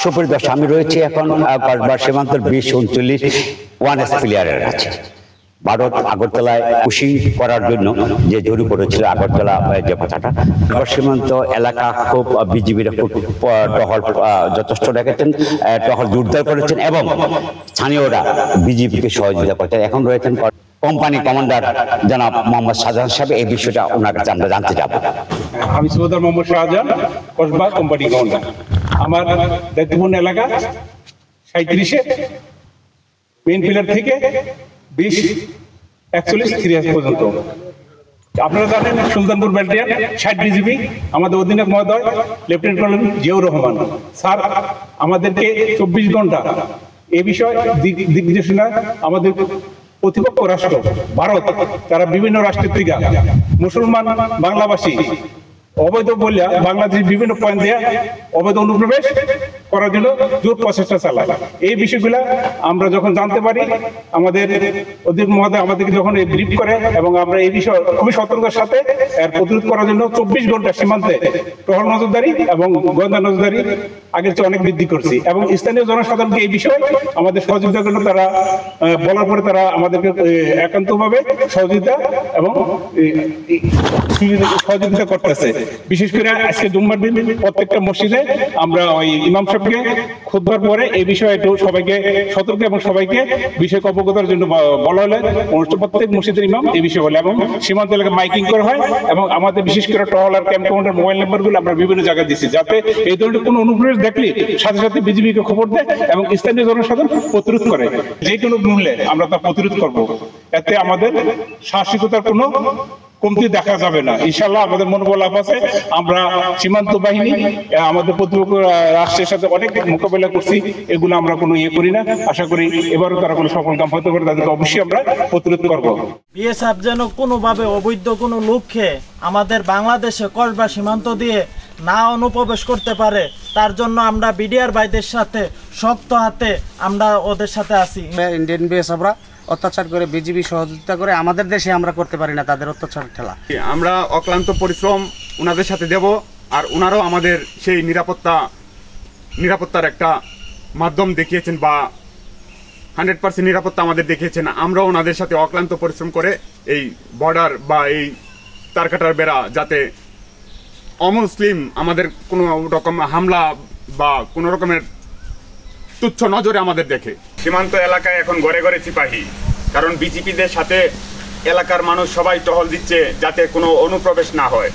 সুপরিদর্শক আমি রয়েছে এখন কসবা সীমান্তের 20-39 1S প্লেয়ারের কাছে। ভারত আগরতলায় খুশি করার জন্য যে জরু করেছিল আগরতলা যে কথাটা, সীমান্ত এলাকা খুব বিজিবিরা খুব টহল যথেষ্ট রেখেছেন, টহল জোরদার করেছেন এবং স্থানীয়রা বিজিবিকে সহযোগিতা করছেন। এখন রয়েছেন কোম্পানি কমান্ডার জনাব মোহাম্মদ শাহজাহান সাহেব, এই বিষয়টা ওনার কাছে আমরা জানতে যাব। আমি সুবেদার মোহাম্মদ শাহজাহান, কসবা কোম্পানি কমান্ডার। আমার দায়িত্বপূর্ণ এলাকা 37-এ মেইন পিলার থেকে 20-41 পর্যন্ত। আপনারা জানেন সুলতানপুর ব্যাটালিয়ন 60 বিজিবি, আমাদের অধিনায়ক মহোদয় lieutenant colonel Ziaur Rahman sir আমাদেরকে 24 ঘন্টা এ বিষয়ে দিক নির্দেশনা আমাদের প্রতিপক্ষ রাষ্ট্র ভারত, তারা বিভিন্ন রাষ্ট্রের থেকে মুসলমান বাংলাভাষী অবৈধ বলিয়া বাংলাদেশের বিভিন্ন পয়েন্ট দিয়ে অবৈধ অনুপ্রবেশ করার জন্য জোর প্রচেষ্টা চালায়। এই বিষয়গুলো আমরা যখন জানতে পারি, আমাদের অধিক মহোদয় আমাদেরকে যখন ব্রিফ করে এবং আমরা এই বিষয়ে খুবই সতর্কতার সাথে এর প্রতিরোধ করার জন্য 24 ঘন্টা সীমান্তে টহল নজরদারি এবং গোয়েন্দা নজরদারি আগের চেয়ে অনেক বৃদ্ধি করছি এবং স্থানীয় জনসাধারণকে এই বিষয়ে আমাদের সহযোগিতা করলে তারা বলার পরে তারা আমাদেরকে একান্তভাবে সহযোগিতা এবং সহযোগিতা করতেছে। বিশেষ করে আজকে জুম্মার দিন প্রত্যেকটা মসজিদে আমরা ওই ইমাম সাহেবকে খুতবার পরে এই বিষয়ে একটু সবাইকে সতর্ক এবং সবাইকে বিষয়কে অবগতার জন্য বলা হলে প্রত্যেক মসজিদের ইমাম এই বিষয়ে বলে এবং সীমান্ত এলাকায় মাইকিং করা হয় এবং আমাদের বিশেষ করে টহল আর ক্যাম্প কমান্ডার মোবাইল নাম্বারগুলো আমরা বিভিন্ন জায়গায় দিচ্ছি, যাতে এই ধরনের কোনো অনুপ্রবেশ দেখলে সাথে সাথে বিজিবিকে খবর দেয় এবং স্থানীয় জনসাধারণ প্রতিরোধ করে। যে কোনো মূল্যে আমরা তা প্রতিরোধ করব, এতে আমাদের সাহসিকতার কোনো কমতি দেখা যাবে না। ইনশাআল্লাহ আমাদের মনোবল আছে। আমরা সীমান্ত বাহিনী আমাদের প্রতিপক্ষ রাষ্ট্রের সাথে অনেক মোকাবেলা করছি, এগুলো আমরা কোনো করি না। আশা করি এবারও তারা কোনো সফল কাম হতে পারে, তাদেরকে অবশ্যই আমরা প্রতিরোধ করব। বিএসএফ যেন কোনোভাবে অবৈধ কোনো লোককে আমাদের বাংলাদেশে কসবা সীমান্ত দিয়ে না অনুপ্রবেশ করতে পারে, তার জন্য আমরা বিডিআর ভাইদের সাথে শক্ত হাতে আমরা ওদের সাথে আছি। ইন্ডিয়ান বিএসএফরা অত্যাচার করে বিজিবি সহযোগিতা করে আমাদের দেশে আমরা করতে পারি না তাদের অত্যাচার ঠেলা। আমরা অক্লান্ত পরিশ্রম ওনাদের সাথে দেব, আর ওনারাও আমাদের সেই নিরাপত্তার একটা মাধ্যম দেখিয়েছেন বা 100% নিরাপত্তা আমাদের দেখিয়েছেন। আমরাও ওনাদের সাথে অক্লান্ত পরিশ্রম করে এই বর্ডার বা এই তারকাটার বেড়া যাতে অমুসলিম আমাদের কোনো রকম হামলা বা কোনো রকমের তুচ্ছ নজরে আমাদের দেখে। সীমান্ত এলাকায় এখন ঘরে ঘরে সিপাহী, কারণ বিজিপিদের সাথে এলাকার মানুষ সবাই টহল দিচ্ছে যাতে কোনো অনুপ্রবেশ না হয়।